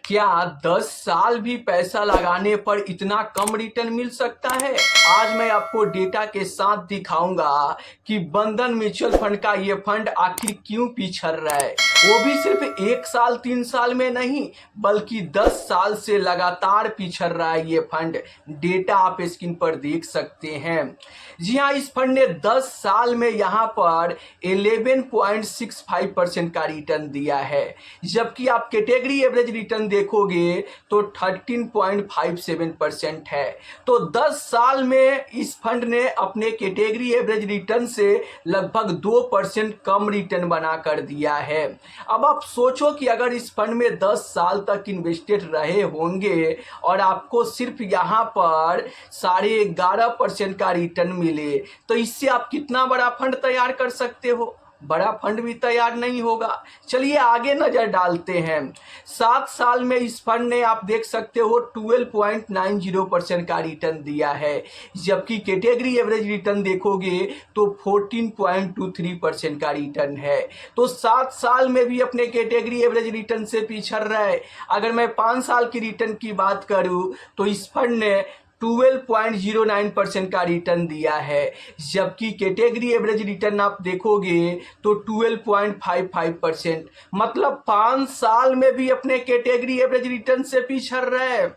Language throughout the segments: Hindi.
क्या 10 साल भी पैसा लगाने पर इतना कम रिटर्न मिल सकता है? आज मैं आपको डेटा के साथ दिखाऊंगा कि बंधन म्यूचुअल फंड का ये फंड आखिर क्यों पिछड़ रहा है, वो भी सिर्फ 1 साल 3 साल में नहीं बल्कि 10 साल से लगातार पिछड़ रहा है ये फंड। डेटा आप स्क्रीन पर देख सकते हैं। जी हाँ, इस फंड ने 10 साल में यहाँ पर 11.65% का रिटर्न दिया है, जबकि आप कैटेगरी एवरेज रिटर्न देखोगे तो 13.57% है। तो 10 साल में इस फंड ने अपने कैटेगरी एवरेज रिटर्न से लगभग 2% कम रिटर्न बना कर दिया है। अब आप सोचो कि अगर इस फंड में 10 साल तक इन्वेस्टेड रहे होंगे और आपको सिर्फ यहाँ पर 11.5% का रिटर्न मिले तो इससे आप कितना बड़ा फंड तैयार कर सकते हो? बड़ा फंड भी तैयार नहीं होगा। चलिए आगे नजर डालते हैं। 7 साल में इस फंड ने आप देख सकते हो 12.90% का रिटर्न दिया है, जबकि कैटेगरी एवरेज रिटर्न देखोगे तो 14.23% का रिटर्न है। तो 7 साल में भी अपने कैटेगरी एवरेज रिटर्न से पिछड़ रहा है। अगर मैं 5 साल की रिटर्न की बात करूं तो इस फंड ने 12.09% का रिटर्न दिया है, जबकि कैटेगरी एवरेज रिटर्न आप देखोगे तो 12.55%। मतलब 5 साल में भी अपने कैटेगरी एवरेज रिटर्न से पिछड़ रहा है।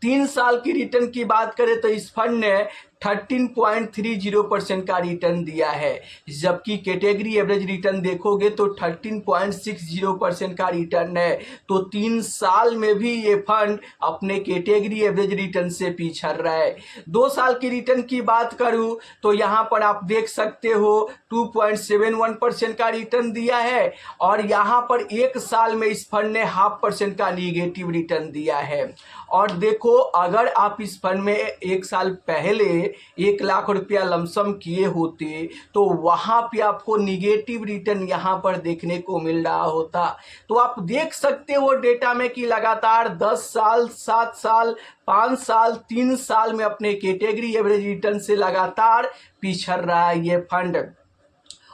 3 साल की रिटर्न की बात करें तो इस फंड ने 13.30% का रिटर्न दिया है, जबकि कैटेगरी एवरेज रिटर्न देखोगे तो 13.60% का रिटर्न है। तो 3 साल में भी ये फंड अपने कैटेगरी एवरेज रिटर्न से पिछड़ रहा है। 2 साल की रिटर्न की बात करूं तो यहां पर आप देख सकते हो 2.71% का रिटर्न दिया है, और यहां पर 1 साल में इस फंड ने 0.5% का निगेटिव रिटर्न दिया है। और देखो, अगर आप इस फंड में 1 साल पहले 1 लाख रुपया लमसम किए होते तो वहां पे आपको निगेटिव रिटर्न यहां पर देखने को मिल रहा होता। तो आप देख सकते हो डेटा में कि लगातार 10 साल 7 साल 5 साल 3 साल में अपने कैटेगरी एवरेज रिटर्न से लगातार पिछड़ रहा है ये फंड।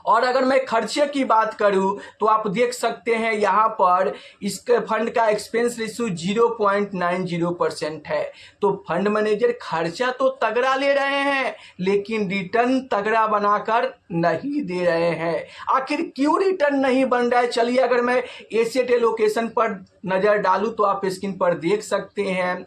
और अगर मैं खर्चे की बात करूं तो आप देख सकते हैं यहाँ पर इसके फंड का एक्सपेंस रेशियो 0.90% है। तो फंड मैनेजर खर्चा तो तगड़ा ले रहे हैं लेकिन रिटर्न तगड़ा बनाकर नहीं दे रहे हैं। आखिर क्यों रिटर्न नहीं बन रहा है? चलिए अगर मैं एसेट एलोकेशन पर नजर डालूं तो आप स्क्रीन पर देख सकते हैं।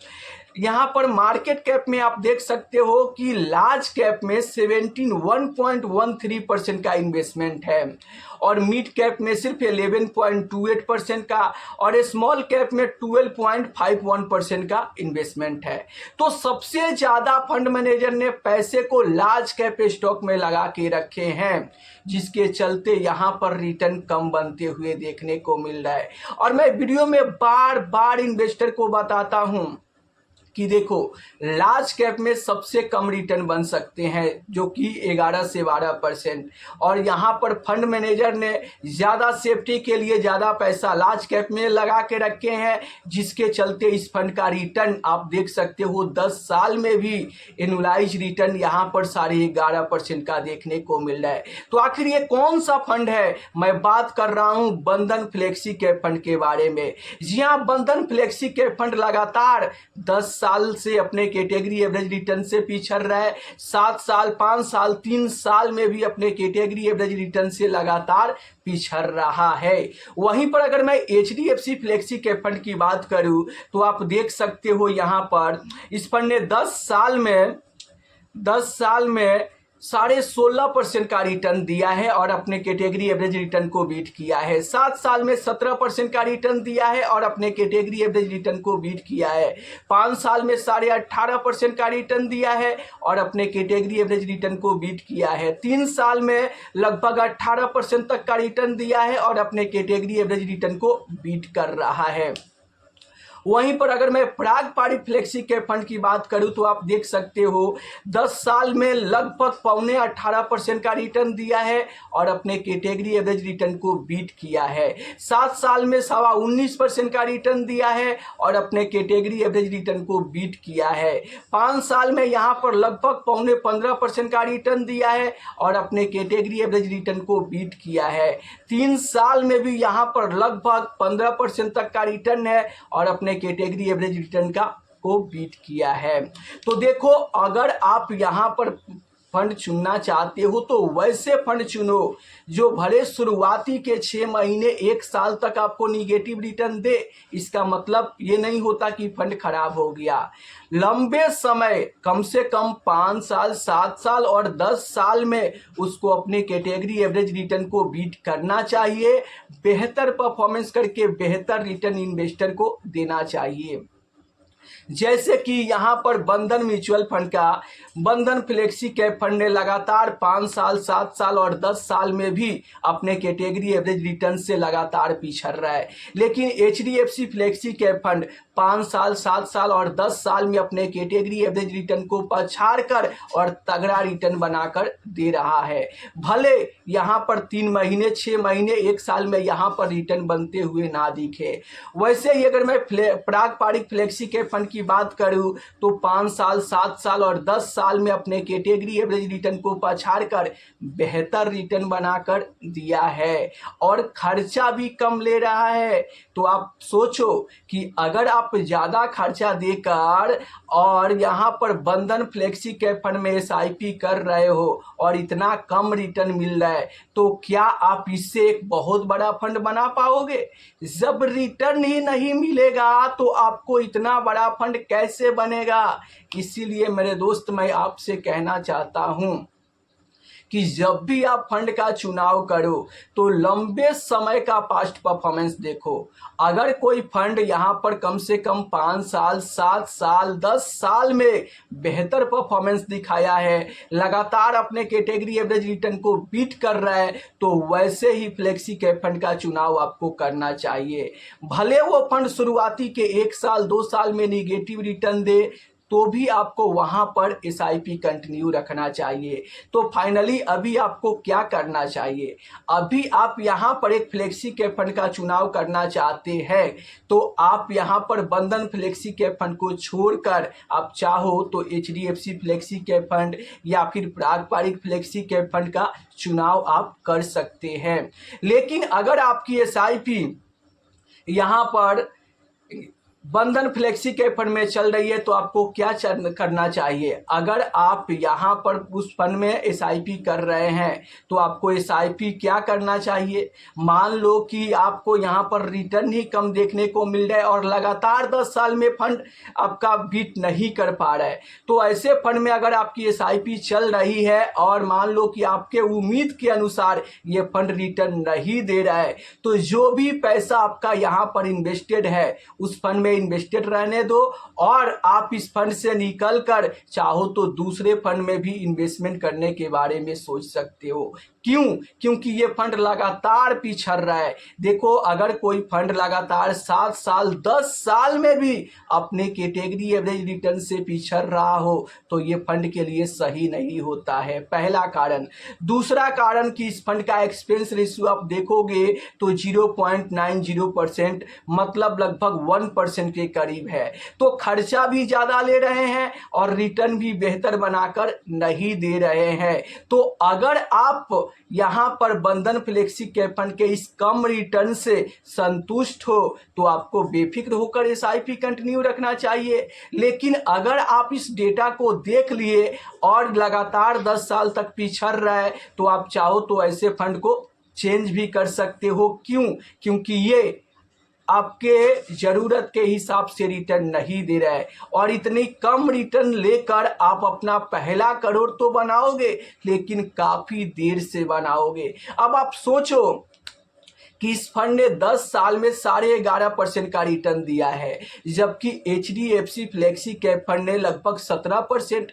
यहाँ पर मार्केट कैप में आप देख सकते हो कि लार्ज कैप में 71.13% का इन्वेस्टमेंट है, और मिड कैप में सिर्फ 11.28% का, और स्मॉल कैप में 12.51% का इन्वेस्टमेंट है। तो सबसे ज्यादा फंड मैनेजर ने पैसे को लार्ज कैप स्टॉक में लगा के रखे हैं, जिसके चलते यहाँ पर रिटर्न कम बनते हुए देखने को मिल रहा है। और मैं वीडियो में बार बार इन्वेस्टर को बताता हूँ कि देखो, लार्ज कैप में सबसे कम रिटर्न बन सकते हैं जो कि 11 से 12%, और यहाँ पर फंड मैनेजर ने ज़्यादा सेफ्टी के लिए ज़्यादा पैसा लार्ज कैप में लगा के रखे हैं, जिसके चलते इस फंड का रिटर्न आप देख सकते हो 10 साल में भी एनुअलाइज रिटर्न यहाँ पर 11.5% का देखने को मिल रहा है। तो आखिर ये कौन सा फंड है? मैं बात कर रहा हूँ बंधन फ्लेक्सी कैप फंड के बारे में। जी हाँ, बंधन फ्लेक्सी कैप फंड लगातार 10 साल से अपने कैटेगरी एवरेज रिटर्न से पिछड़ रहा है। 7 साल 5 साल 3 साल में भी अपने कैटेगरी एवरेज रिटर्न से लगातार पिछड़ रहा है। वहीं पर अगर मैं HDFC फ्लेक्सी कैप फंड की बात करूं तो आप देख सकते हो यहाँ पर इस फंड ने 10 साल में 16.5% का रिटर्न दिया है और अपने कैटेगरी एवरेज रिटर्न को बीट किया है। 7 साल में 17% का रिटर्न दिया है और अपने कैटेगरी एवरेज रिटर्न को बीट किया है। 5 साल में 18.5% का रिटर्न दिया है और अपने कैटेगरी एवरेज रिटर्न को बीट किया है। 3 साल में लगभग 18% तक का रिटर्न दिया है और अपने कैटेगरी एवरेज रिटर्न को बीट कर रहा है। वहीं पर अगर मैं प्राग पारी फ्लेक्सी कैप फंड की बात करूं तो आप देख सकते हो 10 साल में लगभग 18% का रिटर्न दिया है और अपने कैटेगरी एवरेज रिटर्न को बीट किया है। 7 साल में 19% का रिटर्न दिया है और अपने कैटेगरी एवरेज रिटर्न को बीट किया है। 5 साल में यहाँ पर लगभग 15% का रिटर्न दिया है और अपने कैटेगरी एवरेज रिटर्न को बीट किया है। 3 साल में भी यहाँ पर लगभग 15% तक का रिटर्न है और अपने कैटेगरी एवरेज रिटर्न का को बीट किया है। तो देखो, अगर आप यहाँ पर फंड चुनना चाहते हो तो वैसे फंड चुनो जो भले शुरुआती के 6 महीने 1 साल तक आपको निगेटिव रिटर्न दे। इसका मतलब ये नहीं होता कि फंड खराब हो गया। लंबे समय, कम से कम 5 साल, 7 साल और 10 साल में उसको अपने कैटेगरी एवरेज रिटर्न को बीट करना चाहिए। बेहतर परफॉर्मेंस करके बेहतर रिटर्न इन्वेस्टर को देना चाहिए। जैसे कि यहाँ पर बंधन म्यूचुअल फंड का बंधन फ्लेक्सी कैप फंड ने लगातार 5 साल, 7 साल और 10 साल में भी अपने कैटेगरी एवरेज रिटर्न से लगातार पिछड़ रहा है। लेकिन HDFC फ्लेक्सी कैप फंड 5 साल, 7 साल और 10 साल में अपने कैटेगरी एवरेज रिटर्न को पछाड़ कर और तगड़ा रिटर्न बनाकर दे रहा है। भले यहाँ पर 3 महीने, 6 महीने, 1 साल में यहाँ पर रिटर्न बनते हुए ना दिखे। वैसे ही अगर मैं पारंपरिक फ्लेक्सी कैप फंड की बात करूं तो 5 साल, 7 साल और 10 साल में अपने कैटेगरी एवरेज रिटर्न को पछाड़ कर बेहतर रिटर्न बनाकर दिया है और खर्चा भी कम ले रहा है। तो आप सोचो कि अगर आप ज़्यादा खर्चा देकर और यहाँ पर बंधन फ्लेक्सी कैप फंड में SIP कर रहे हो और इतना कम रिटर्न मिल रहा है तो क्या आप इससे एक बहुत बड़ा फंड बना पाओगे? जब रिटर्न ही नहीं मिलेगा तो आपको इतना बड़ा फंड कैसे बनेगा? इसीलिए मेरे दोस्त, मैं आपसे कहना चाहता हूं कि जब भी आप फंड का चुनाव करो तो लंबे समय का पास्ट परफॉर्मेंस देखो। अगर कोई फंड यहाँ पर कम से कम 5 साल, 7 साल, 10 साल में बेहतर परफॉर्मेंस दिखाया है, लगातार अपने कैटेगरी एवरेज रिटर्न को बीट कर रहा है, तो वैसे ही फ्लेक्सी कैप फंड का चुनाव आपको करना चाहिए। भले वो फंड शुरुआती के 1 साल, 2 साल में निगेटिव रिटर्न दे तो भी आपको वहां पर SIP कंटिन्यू रखना चाहिए। तो फाइनली अभी आपको क्या करना चाहिए? अभी आप यहां पर एक फ्लेक्सी कैप फंड का चुनाव करना चाहते हैं तो आप यहां पर बंधन फ्लेक्सी कैप फंड को छोड़कर आप चाहो तो HDFC फ्लेक्सी कैप फंड या फिर पारंपरिक फ्लेक्सी कैप फंड का चुनाव आप कर सकते हैं। लेकिन अगर आपकी SIP यहां पर बंधन फ्लेक्सी कैप फंड में चल रही है तो आपको क्या करना चाहिए? अगर आप यहाँ पर उस फंड में SIP कर रहे हैं तो आपको SIP क्या करना चाहिए? मान लो कि आपको यहाँ पर रिटर्न ही कम देखने को मिल रहा है और लगातार 10 साल में फंड आपका बीट नहीं कर पा रहा है, तो ऐसे फंड में अगर आपकी SIP चल रही है और मान लो कि आपके उम्मीद के अनुसार ये फंड रिटर्न नहीं दे रहा है, तो जो भी पैसा आपका यहाँ पर इन्वेस्टेड है उस फंड में इन्वेस्टेड रहने दो और आप इस फंड से निकलकर चाहो तो दूसरे फंड में भी इन्वेस्टमेंट करने के बारे में सोच सकते हो। क्यों? क्योंकि ये फंड लगातार पिछड़ रहा है। देखो, अगर कोई फंड लगातार 7 साल, 10 साल में भी अपने कैटेगरी एवरेज रिटर्न से पिछड़ रहा हो तो ये फंड के लिए सही नहीं होता है, पहला कारण। दूसरा कारण कि इस फंड का एक्सपेंस रेशियो आप देखोगे तो 0.90%, मतलब लगभग 1% के करीब है। तो खर्चा भी ज़्यादा ले रहे हैं और रिटर्न भी बेहतर बनाकर नहीं दे रहे हैं। तो अगर आप यहाँ पर बंधन फ्लेक्सी कैप फंड के इस कम रिटर्न से संतुष्ट हो तो आपको बेफिक्र होकर SIP कंटिन्यू रखना चाहिए। लेकिन अगर आप इस डेटा को देख लिए और लगातार 10 साल तक पिछड़ रहा है तो आप चाहो तो ऐसे फंड को चेंज भी कर सकते हो। क्यों? क्योंकि ये आपके ज़रूरत के हिसाब से रिटर्न नहीं दे रहा है और इतनी कम रिटर्न लेकर आप अपना पहला करोड़ तो बनाओगे लेकिन काफ़ी देर से बनाओगे। अब आप सोचो कि इस फंड ने 10 साल में 11.5% का रिटर्न दिया है, जबकि HDFC फ्लेक्सी कैप फंड ने लगभग 17%।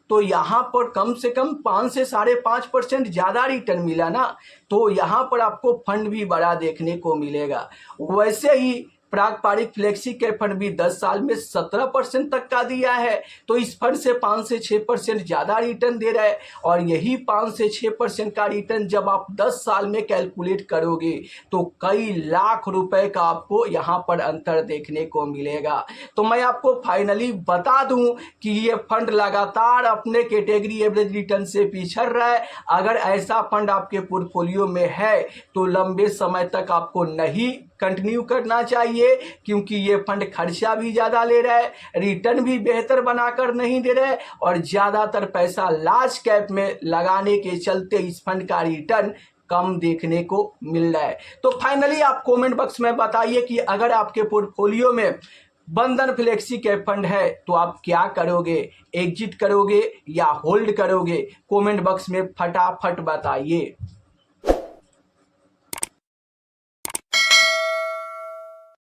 तो यहाँ पर कम से कम 5 से 5.5% ज़्यादा रिटर्न मिला ना, तो यहाँ पर आपको फंड भी बड़ा देखने को मिलेगा। वैसे ही पारंपरिक फ्लेक्सी कैप फंड भी 10 साल में 17% तक का दिया है। तो इस फंड से 5 से 6% ज़्यादा रिटर्न दे रहा है, और यही 5 से 6% का रिटर्न जब आप 10 साल में कैलकुलेट करोगे तो कई लाख रुपए का आपको यहाँ पर अंतर देखने को मिलेगा। तो मैं आपको फाइनली बता दूं कि ये फंड लगातार अपने कैटेगरी एवरेज रिटर्न से पिछड़ रहा है। अगर ऐसा फंड आपके पोर्टफोलियो में है तो लंबे समय तक आपको नहीं कंटिन्यू करना चाहिए, क्योंकि ये फंड खर्चा भी ज़्यादा ले रहा है, रिटर्न भी बेहतर बनाकर नहीं दे रहा है, और ज़्यादातर पैसा लार्ज कैप में लगाने के चलते इस फंड का रिटर्न कम देखने को मिल रहा है। तो फाइनली आप कमेंट बॉक्स में बताइए कि अगर आपके पोर्टफोलियो में बंधन फ्लेक्सी कैप फंड है तो आप क्या करोगे, एग्जिट करोगे या होल्ड करोगे? कमेंट बॉक्स में फटाफट बताइए।